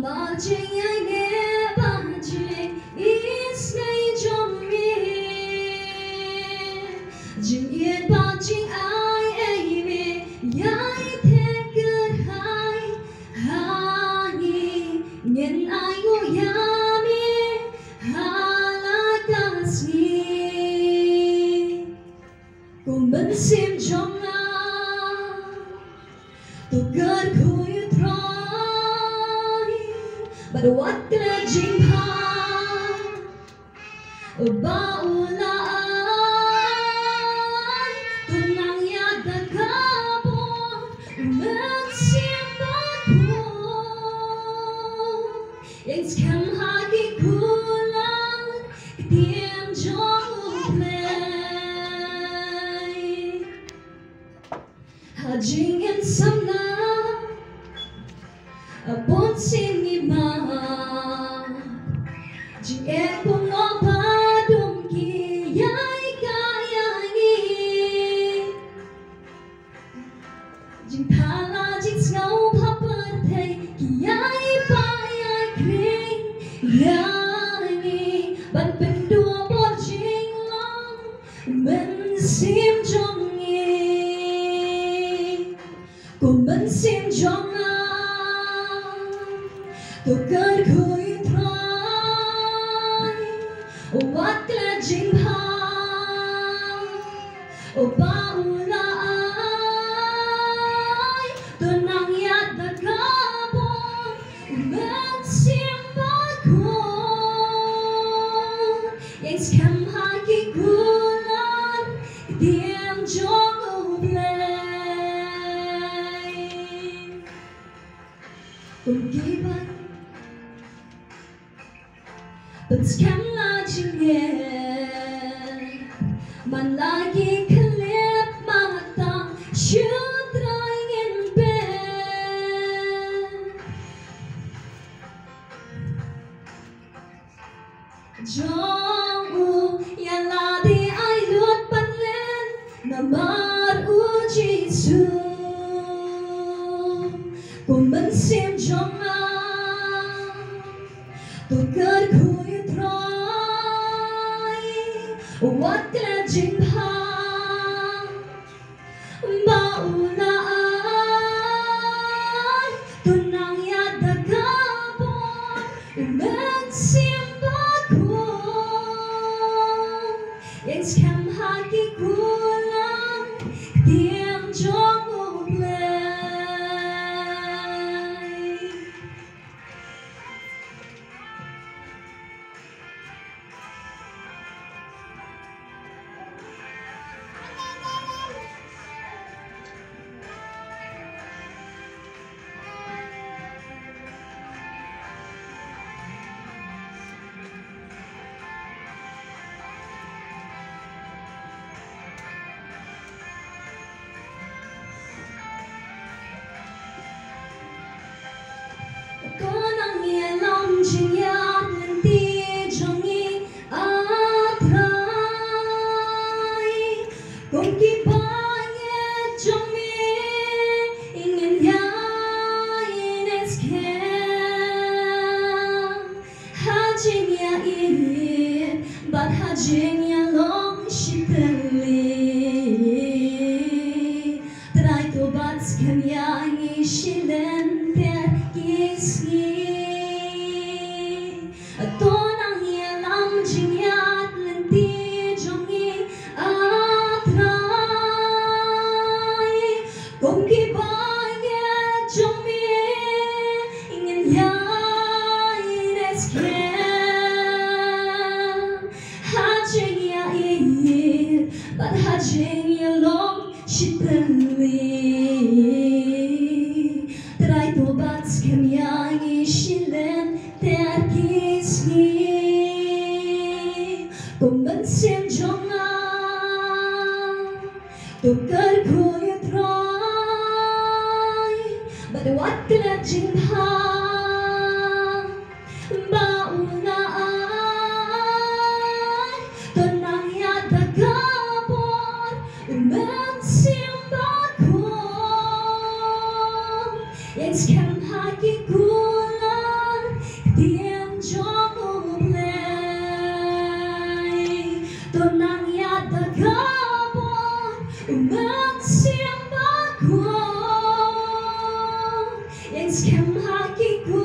mà chính ai nghe ba chuyện ít ngày trong miền chính yên ba chính ai ấy về ai thế cứ hai nhị nhân ai ngô yami halakasni cùng Mynsiem jong tu kyrkhu U Trai but what la jingha baulai tu nang ya da kapo Mynsiem bakhraw yang skam hagi kulan tiang jong UBlei hajing in samna bốn xin nghi mà chính em cũng ngó ba đông kỳ iaka nghi chính tha là chính ngâu pháp bớt thầy kỳ ai ba ai kring nghi bạn bên đua bỏ chính lòng Mynsiem jong cùng Mynsiem jong tu kyrkhu U Trai what la jingha baulai tu nang ya da kapo Mynsiem bakhraw yang skam hagi kulan tiang jong UBlei cùng kỳ ban but skam la jingiaroh man lagi kelip mata U Trai ngin ben jong ya la di ai lut pan lên namar ujisu cùng Mynsiem jong tu kyrkhu U Trai what la jingha baulai tu nang ya da kapo Mynsiem bakhraw yang skam hagi kulan tiang jong UBlei con ang nghe lòng jingiaroh lên tia trong U Trai cùng kỳ ba nghe trong miền ingin ya ines kem hajing ya in but hajing ya long shitali try to bat skam ya ngi shilen ter kisni tonang ya lam jingiaroh lên tia trong U Trai cùng kỳ ba nghe trong miền ingin ya ines kem hajing ya in but hajing ya long shitali try to bat skam ya ngi shilen ter kisni cùng Mynsiem jong tu kyrkhu U Trai but what la jingha baulai tu nang ya da kapo Mynsiem bakhraw yang skam hagi kulan bakhraw Mynsiem bakhraw Mynsiem haki ku